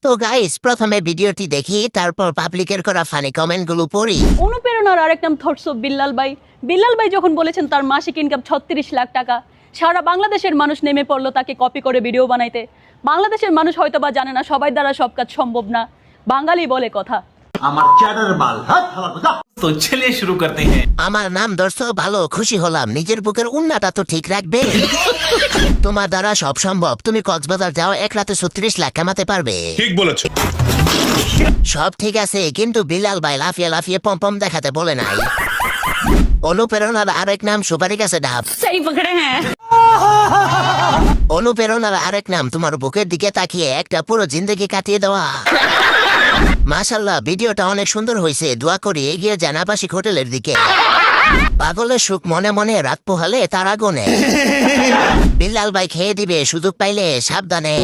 তো গাইস প্রথমে ভিডিওটি দেখি, তারপর পাবলিকের করা ফানি কমেন্টগুলো পড়ি। অনুপ্রেরণার আরেক নাম থটস অফ বিল্লাল ভাই। বিল্লাল ভাই যখন বলেছেন তার মাসিক ইনকাম 36 লাখ টাকা, সারা বাংলাদেশের মানুষ নেমে পড়লো তাকে কপি করে ভিডিও বানাইতে। বাংলাদেশের মানুষ হয়তো বা জানে না সবাই দ্বারা সব কাজ সম্ভব না, বাঙালি বলে কথা। আমার চ্যাটার বাল তো চলিয়ে শুরু করতে হ্যাঁ। আমার নাম দর্শক, ভালো খুশি হলাম। নিজের বুকের উন্নাটা তো ঠিক রাখবে। তোমার দ্বারা সব সম্ভব। তুমি কক্সবাজার যাও, এক রাতে 36 লাখ কামাতে পারবে। ঠিক বলেছো। সব ঠিক আছে, কিন্তু বিল্লাল ভাই লাফিয়ে লাফিয়ে পম্পম দেখাতে বলে নাই। অনুপ্রেরণার আরেক নাম সুপারি গাছে ডাব। সেই পকড়ে হ্যাঁ। অনুপ্রেরণার আরেক নাম তোমার বুকের দিকে তাকিয়ে একটা পুরো জিন্দগি কাটিয়ে দেওয়া। মাশাল্লাহ, ভিডিওটা অনেক সুন্দর হয়েছে। দোয়া করি এগিয়ে যান আবাসিক হোটেলের দিকে। পাগলের সুখ মনে মনে রাত পোহালে তার আগুনে। বিল্লাল ভাই খেয়ে দিবে সুযোগ পাইলে, সাবধানে।